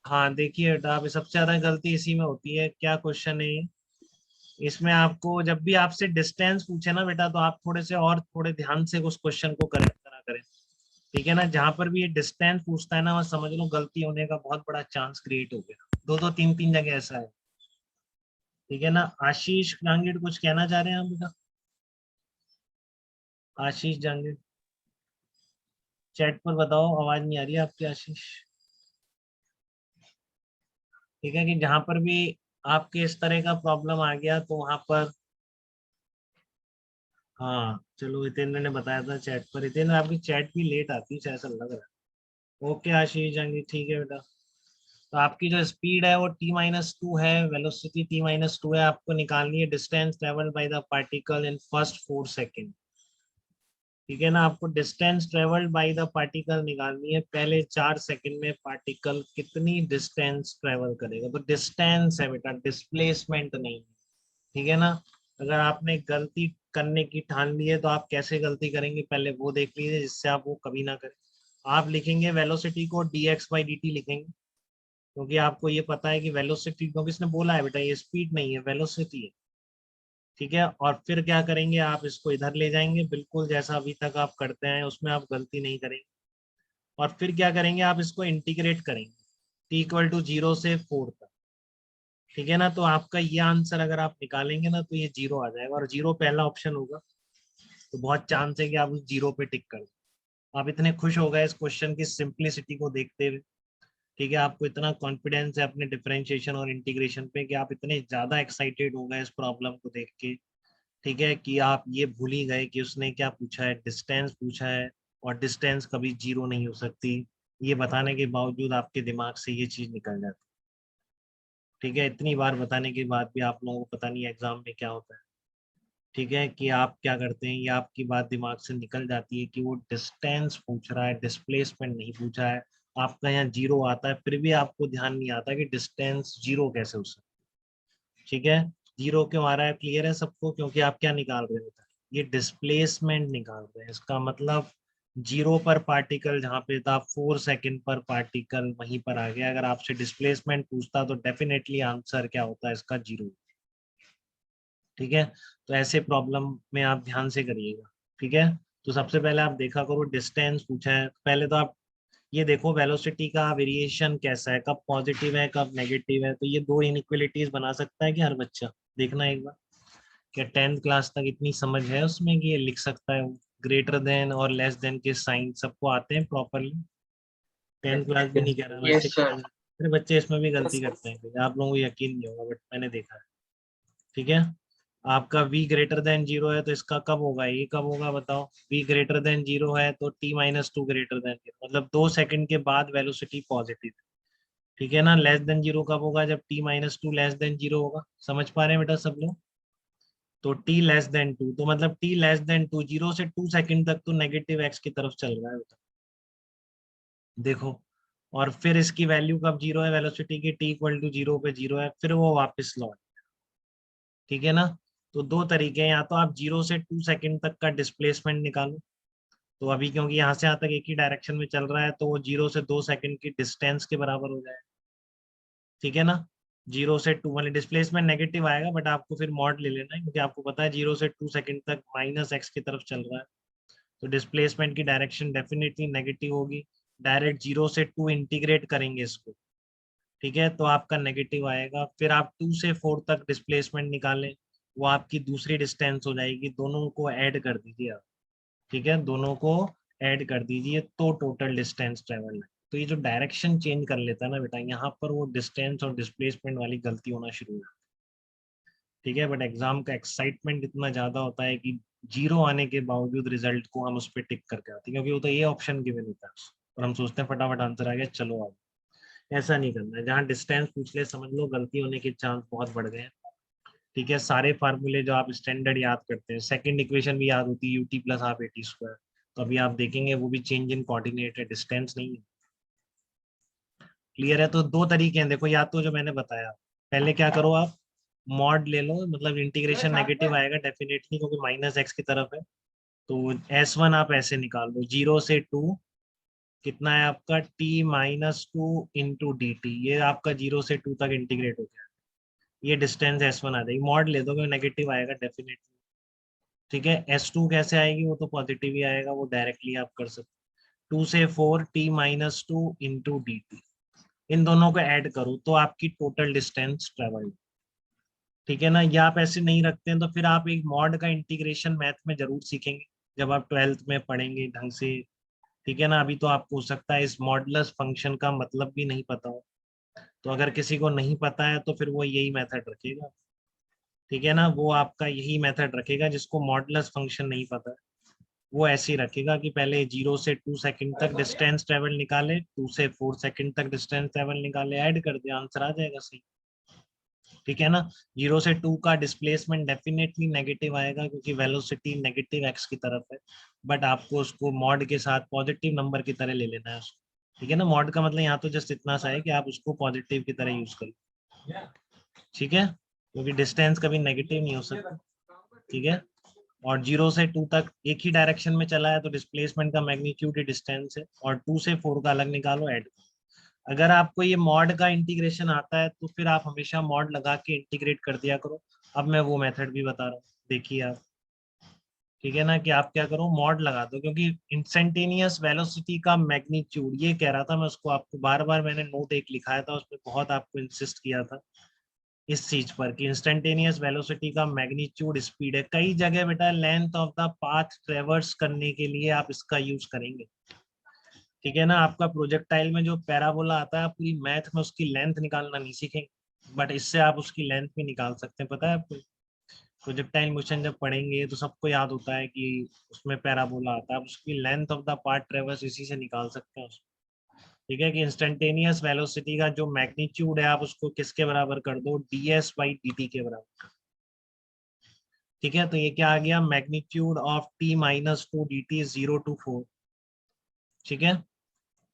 हाँ देखिए बेटा, आप सबसे ज्यादा गलती इसी में होती है। क्या क्वेश्चन है ये? इसमें आपको जब भी आपसे डिस्टेंस पूछे ना बेटा, तो आप थोड़े से और थोड़े ध्यान से उस क्वेश्चन को करेक्ट करा करें। ठीक है ना, जहां पर भी ये डिस्टेंस पूछता है ना, वहाँ समझ लो गलती होने का बहुत बड़ा चांस क्रिएट हो गया। दो दो तीन तीन जगह ऐसा है। ठीक है ना। आशीष जांगिड़ कुछ कहना चाह रहे हैं आप बेटा? आशीष जांगिड़, चैट पर बताओ, आवाज नहीं आ रही है आपकी आशीष। ठीक है, कि जहां पर भी आपके इस तरह का प्रॉब्लम आ गया तो वहां पर, हाँ चलो, हितेंद्र ने बताया था चैट पर। हितेंद्र आपकी चैट भी लेट आती है ऐसा लग रहा है। ओके आशीष जांगिड़, ठीक है बेटा। तो आपकी जो स्पीड है वो t-2 है, वेलोसिटी t-2 है। आपको निकालनी है distance travelled by the particle in first 4 second. ठीक है ना, आपको distance travelled by the particle निकालनी है। पहले 4 सेकेंड में पार्टिकल कितनी डिस्टेंस ट्रेवल करेगा। तो डिस्टेंस है बेटा, डिस्प्लेसमेंट नहीं है। ठीक है ना। अगर आपने गलती करने की ठान ली है तो आप कैसे गलती करेंगे पहले वो देख लीजिए, जिससे आप वो कभी ना करें। आप लिखेंगे वेलोसिटी को dx/dt लिखेंगे, क्योंकि आपको ये पता है कि वेलोसिटी, क्योंकि इसने बोला है बेटा ये स्पीड नहीं है वेलोसिटी है। ठीक है, और फिर क्या करेंगे, आप इसको इधर ले जाएंगे बिल्कुल जैसा अभी तक आप करते हैं, उसमें आप गलती नहीं करेंगे। और फिर क्या करेंगे, आप इसको इंटीग्रेट करेंगे t = 0 से 4 तक। ठीक है ना, तो आपका ये आंसर अगर आप निकालेंगे ना तो ये 0 आ जाएगा, और 0 पहला ऑप्शन होगा। तो बहुत चांस है कि आप उस 0 पे टिक कर दें। आप इतने खुश हो गए इस क्वेश्चन की सिंप्लिसिटी को देखते हुए। ठीक है, आपको इतना कॉन्फिडेंस है अपने डिफरेंशिएशन और इंटीग्रेशन पे कि आप इतने ज्यादा एक्साइटेड हो गए इस प्रॉब्लम को देख के। ठीक है, कि आप ये भूल ही गए कि उसने क्या पूछा है, डिस्टेंस पूछा है। और डिस्टेंस कभी 0 नहीं हो सकती, ये बताने के बावजूद आपके दिमाग से ये चीज निकल जाती। ठीक है, इतनी बार बताने के बाद भी आप लोगों को पता नहीं एग्जाम में क्या होता है। ठीक है, कि आप क्या करते हैं, ये आपकी बात दिमाग से निकल जाती है कि वो डिस्टेंस पूछ रहा है, डिस्प्लेसमेंट नहीं पूछा है। आपका यहाँ 0 आता है, फिर भी आपको ध्यान नहीं आता कि डिस्टेंस 0 कैसे हो सकता है। ठीक है, 0 क्यों आ रहा है, क्लियर है सबको? क्योंकि आप क्या निकाल रहे हो, ये डिस्प्लेसमेंट निकाल रहे हैं। इसका मतलब 0 पर पार्टिकल जहाँ पे था, 4 सेकेंड पर पार्टिकल वहीं पर आ गया। अगर आपसे डिस्प्लेसमेंट पूछता तो डेफिनेटली आंसर क्या होता है इसका, 0। ठीक है, तो ऐसे प्रॉब्लम में आप ध्यान से करिएगा। ठीक है, तो सबसे पहले आप देखा करो, डिस्टेंस पूछा है पहले तो आप ये देखो वेलोसिटी का वेरिएशन कैसा है, कब पॉजिटिव है कब नेगेटिव है। तो ये दो इनइक्वलिटीज बना सकता है कि हर बच्चा, देखना एक बार। क्या 10th क्लास तक इतनी समझ है उसमें कि ये लिख सकता है? ग्रेटर देन और लेस देन के साइन सबको आते हैं प्रॉपरली? 10th क्लास भी नहीं कह रहा मैं, यस 6th सर। क्लास। अरे बच्चे इसमें भी गलती करते हैं, आप लोगों को यकीन नहीं होगा बट मैंने देखा है। ठीक है, आपका v greater than 0 है तो इसका कब होगा, ये कब होगा बताओ? v greater than 0 है तो t-2 greater than 0, मतलब 2 सेकंड के बाद वेलोसिटी पॉजिटिव है। ठीक है ना, लेस देन 0 कब होगा, जब t-2 लेस देन 0 होगा। समझ पा रहे हैं बेटा सब लोग? तो t <2, तो मतलब t<2, 0 से 2 सेकंड तक तो नेगेटिव x की तरफ चल रहा है बेटा। देखो, और फिर इसकी वैल्यू कब 0 है वेलोसिटी की, t = 0 पे 0 है, फिर वो वापस लौट। ठीक है ना, तो दो तरीके हैं, या तो आप 0 से 2 सेकंड तक का डिस्प्लेसमेंट निकालो। तो अभी क्योंकि यहाँ से यहाँ तक एक ही डायरेक्शन में चल रहा है तो वो 0 से 2 सेकंड की डिस्टेंस के बराबर हो जाए। ठीक है ना, 0 से 2 वाले डिस्प्लेसमेंट नेगेटिव आएगा, बट आपको फिर मॉड ले लेना है, क्योंकि आपको पता है 0 से 2 सेकंड तक -x की तरफ चल रहा है। तो डिस्प्लेसमेंट की डायरेक्शन डेफिनेटली नेगेटिव होगी। डायरेक्ट 0 से 2 इंटीग्रेट करेंगे इसको। ठीक है, तो आपका नेगेटिव आएगा। फिर आप 2 से 4 तक डिस्प्लेसमेंट निकालें, वो आपकी दूसरी डिस्टेंस हो जाएगी। दोनों को ऐड कर दीजिए आप। ठीक है, दोनों को ऐड कर दीजिए तो टोटल डिस्टेंस ट्रेवल है। तो ये जो डायरेक्शन चेंज कर लेता है ना बेटा, यहाँ पर वो डिस्टेंस और डिस्प्लेसमेंट वाली गलती होना शुरू हो जाती है। ठीक है, बट एग्जाम का एक्साइटमेंट इतना ज्यादा होता है कि 0 आने के बावजूद रिजल्ट को हम उस पर टिक करके आते हैं, क्योंकि वो तो ये ऑप्शन गिवन होता है और हम सोचते हैं फटाफट आंसर आ गया चलो आगे। ऐसा नहीं करना है, जहाँ डिस्टेंस पूछ ले समझ लो गलती होने के चांस बहुत बढ़ गए हैं। ठीक है, सारे फार्मूले जो आप स्टैंडर्ड याद करते हैं, सेकंड इक्वेशन भी याद होती है, ut+12 तो अभी आप देखेंगे वो भी चेंज इन कोऑर्डिनेट है, डिस्टेंस नहीं है। क्लियर है? तो दो तरीके हैं देखो, या तो जो मैंने बताया, पहले क्या करो आप, मॉड ले लो, मतलब इंटीग्रेशन नेगेटिव आएगा डेफिनेटली क्योंकि -x की तरफ है। तो S1 आप ऐसे निकाल लो, 0 से 2 कितना है आपका t-2 इंटू डी टी, ये आपका 0 से 2 तक इंटीग्रेट हो गया, ये डिस्टेंस s1 आ जाएगी, मॉड ले दोगे नेगेटिव आएगा डेफिनेटली, ठीक है। s2 कैसे आएगी, वो तो पॉजिटिव ही आएगा, वो डायरेक्टली आप कर सकते, 2 से 4 t-2 इंटू डी टी, इन दोनों को ऐड करो तो आपकी टोटल डिस्टेंस ट्रेवल्ड, ठीक है ना। या आप ऐसे नहीं रखते हैं तो फिर आप एक मॉड का इंटीग्रेशन मैथ में जरूर सीखेंगे जब आप 12th में पढ़ेंगे ढंग से, ठीक है ना। अभी तो आपको हो सकता है इस मॉडुलस फंक्शन का मतलब भी नहीं पता हो, तो अगर किसी को नहीं पता है तो फिर वो यही मेथड रखेगा, ठीक है ना। वो आपका यही मेथड रखेगा, जिसको मॉडुलस फंक्शन नहीं पता है वो ऐसे ही रखेगा कि पहले 0 से 2 सेकंड तक डिस्टेंस ट्रेवल निकाले, 2 से 4 सेकंड तक डिस्टेंस ट्रेवल निकाले, ऐड कर दे, आंसर आ जाएगा सही, ठीक है ना। 0 से 2 का डिस्प्लेसमेंट डेफिनेटली नेगेटिव आएगा क्योंकि वेलोसिटी नेगेटिव एक्स की तरफ है, बट आपको उसको मॉड के साथ पॉजिटिव नंबर की तरह ले लेना है उसको, ठीक है ना। मॉड का मतलब यहाँ तो जस्ट इतना सा है कि आप उसको पॉजिटिव की तरह यूज करो, ठीक है, क्योंकि डिस्टेंस कभी नेगेटिव नहीं हो सकता, ठीक है। और 0 से 2 तक एक ही डायरेक्शन में चला है तो डिस्प्लेसमेंट का मैग्नीट्यूड ही डिस्टेंस है, और 2 से 4 का अलग निकालो, ऐड। अगर आपको ये मॉड का इंटीग्रेशन आता है तो फिर आप हमेशा मॉड लगा के इंटीग्रेट कर दिया करो। अब मैं वो मेथड भी बता रहा हूँ, देखिए आप, ठीक है ना, कि आप क्या करो, मॉड लगा दो, क्योंकि इंस्टेंटेनियस वेलोसिटी का मैग्नीट्यूड, ये कह रहा था मैं उसको, आपको बार बार मैंने नोट एक लिखाया था उसमें बहुत आपको इंसिस्ट किया था इस चीज पर कि इंस्टेंटेनियस वेलोसिटी का मैग्नीट्यूड स्पीड है, कई जगह बेटा लेंथ ऑफ द पाथ ट्रेवर्स करने के लिए आप इसका यूज करेंगे, ठीक है ना। आपका प्रोजेक्टाइल में जो पैराबोला आता है पूरी मैथ में उसकी लेंथ निकालना नहीं सीखेंगे, बट इससे आप उसकी लेंथ भी निकाल सकते हैं, पता है आपको। प्रोजेक्टाइल मोशन जब पढ़ेंगे तो सबको याद होता है कि उसमें पैराबोला आता है, आप उसकी लेंथ ऑफ द पार्ट ट्रेवर्स इसी से निकाल सकते हैं, ठीक है। कि इंस्टेंटेनियस वेलोसिटी का जो मैग्नीट्यूड है आप उसको किसके बराबर कर दो, ds बाई dt के बराबर, ठीक है। तो ये क्या आ गया, magnitude of t-2 dt 0 to 4, ठीक है।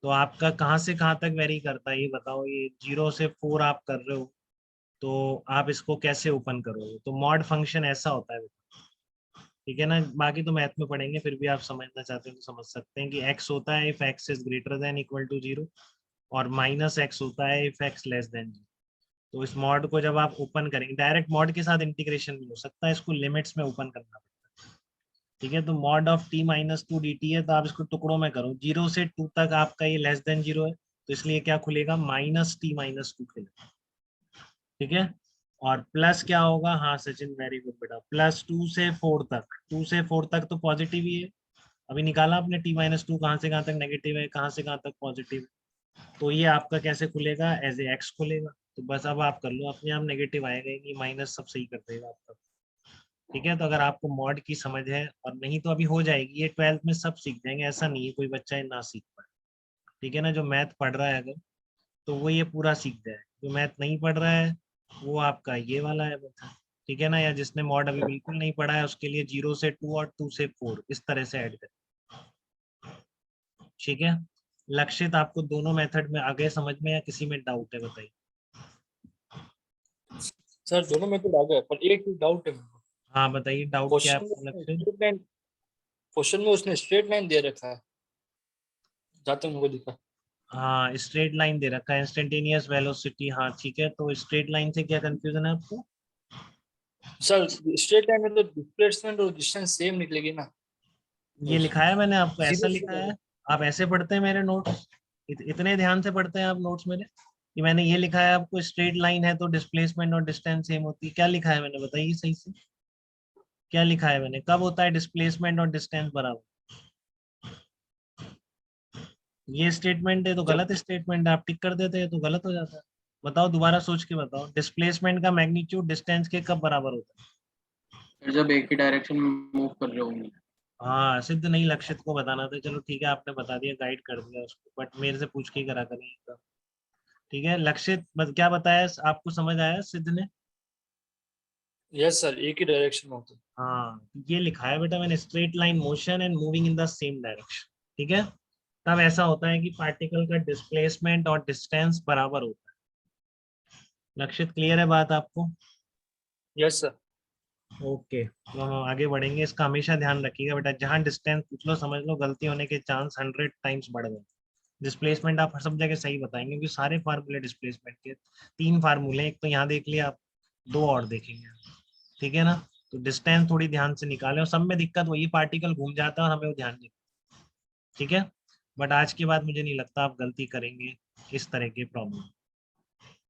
तो आपका कहाँ से कहाँ तक वेरी करता है ये बताओ, ये 0 से 4 आप कर रहे हो तो आप इसको कैसे ओपन करोगे, तो मॉड फंक्शन ऐसा होता है, ठीक है ना। बाकी तो मैथ में पढ़ेंगे, फिर भी आप समझना चाहते हैं तो समझ सकते हैं कि x होता है if x is greater than equal to 0, और -x होता है इफ x लेस देन 0। तो इस मॉड को जब आप ओपन करेंगे, डायरेक्ट मॉड के साथ इंटीग्रेशन नहीं हो सकता, इसको लिमिट्स में ओपन करना पड़ता है, ठीक है। तो मॉड ऑफ t-2 dt है, तो आप इसको टुकड़ों में करो, 0 से 2 तक आपका ये लेस देन 0 है, तो इसलिए क्या खुलेगा, -t-2 खुलेगा, ठीक है। और प्लस क्या होगा, हाँ सचिन वेरी गुड बेटा, +2 से 4 तक, 2 से 4 तक तो पॉजिटिव ही है, अभी निकाला आपने t-2 कहाँ से कहाँ तक नेगेटिव है, कहाँ से कहाँ तक पॉजिटिव है, तो ये आपका कैसे खुलेगा, एज ए एक्स खुलेगा। तो बस अब आप कर लो, अपने आप नेगेटिव आएगा ही नहीं, माइनस सब सही कर देगा आपका, ठीक है। तो अगर आपको मॉड की समझ है, और नहीं तो अभी हो जाएगी, ये 12th में सब सीख जाएंगे, ऐसा नहीं है कोई बच्चा ना सीख पाए, ठीक है ना। जो मैथ पढ़ रहा है अगर, तो वो ये पूरा सीख जाए, जो मैथ नहीं पढ़ रहा है वो आपका ये वाला है बता, ठीक है ना। या जिसने मॉड अभी बिल्कुल नहीं पढ़ा है उसके लिए 0 से 2 और 2 से 4 इस तरह से ऐड करें, ठीक है। लक्षित आपको दोनों मेथड में आगे समझ में, या किसी में डाउट है बताइए। सर दोनों मेथड आ गए, पर एक डाउट है मेरे हाँ बताइए, डाउट क्या है क्वेश्चन आपको में। लक्षित। स्ट्रेट लाइन, क्वेश्चन में उसने स्ट्रेट लाइन दे रखा है, जाते मुझे दिखा। हाँ स्ट्रेट लाइन दे रखा है, इंस्टेंटेनियस वेलोसिटी, हाँ ठीक है। तो स्ट्रेट लाइन से क्या कंफ्यूजन है आपको, सर स्ट्रेट लाइन में तो डिस्प्लेसमेंट और डिस्टेंस सेम निकलेगी ना, ये लिखा है मैंने आपको, ऐसा सीधे लिखा सीधे। है। आप ऐसे पढ़ते हैं मेरे नोट्स, इतने ध्यान से पढ़ते हैं आप नोट्स मेरे, कि मैंने ये लिखा है आपको स्ट्रेट लाइन है तो डिस्प्लेसमेंट और डिस्टेंस सेम होती है, क्या लिखा है मैंने बताइए सही से, क्या लिखा है मैंने, कब होता है डिस्प्लेसमेंट और डिस्टेंस बराबर, ये स्टेटमेंट है तो जब गलत स्टेटमेंट है, आप टिक कर देते हैं तो गलत हो जाता है। बताओ दोबारा सोच के बताओ, डिस्प्लेसमेंट का मैग्नीट्यूड डिस्टेंस के कब बराबर होता है, फिर जब एक ही डायरेक्शन में मूव कर रहे होंगे। हाँ सिद्ध नहीं, लक्षित को बताना था, चलो ठीक है आपने बता दिया, गाइड कर दिया उसको, बट मेरे से पूछ के ही करा करें एकदम, ठीक है। लक्षित बस क्या बताया आपको, समझ आया सिद्ध ने। यस सर, एक ही डायरेक्शन में होता है। हाँ ये लिखा है बेटा मैंने, straight line motion and moving in the same direction, ठीक है। तब ऐसा होता है कि पार्टिकल का डिस्प्लेसमेंट और डिस्टेंस बराबर होता है। लक्षित क्लियर है बात आपको, यस सर। ओके। तो हम आगे बढ़ेंगे, इसका हमेशा ध्यान रखिएगा बेटा, जहाँ डिस्टेंस पूछ लो समझ लो गलती होने के चांस 100 टाइम्स बढ़ गए, डिस्प्लेसमेंट आप सब जगह सही बताएंगे क्योंकि सारे फार्मूले डिस्प्लेसमेंट के 3 फार्मूले, एक तो यहाँ देख लिया आप, 2 और देखेंगे, ठीक है ना। तो डिस्टेंस थोड़ी ध्यान से निकालें, और सब में दिक्कत वही, पार्टिकल घूम जाता है और हमें वो ध्यान नहीं, ठीक है। बट आज के बाद मुझे नहीं लगता आप गलती करेंगे इस तरह के प्रॉब्लम।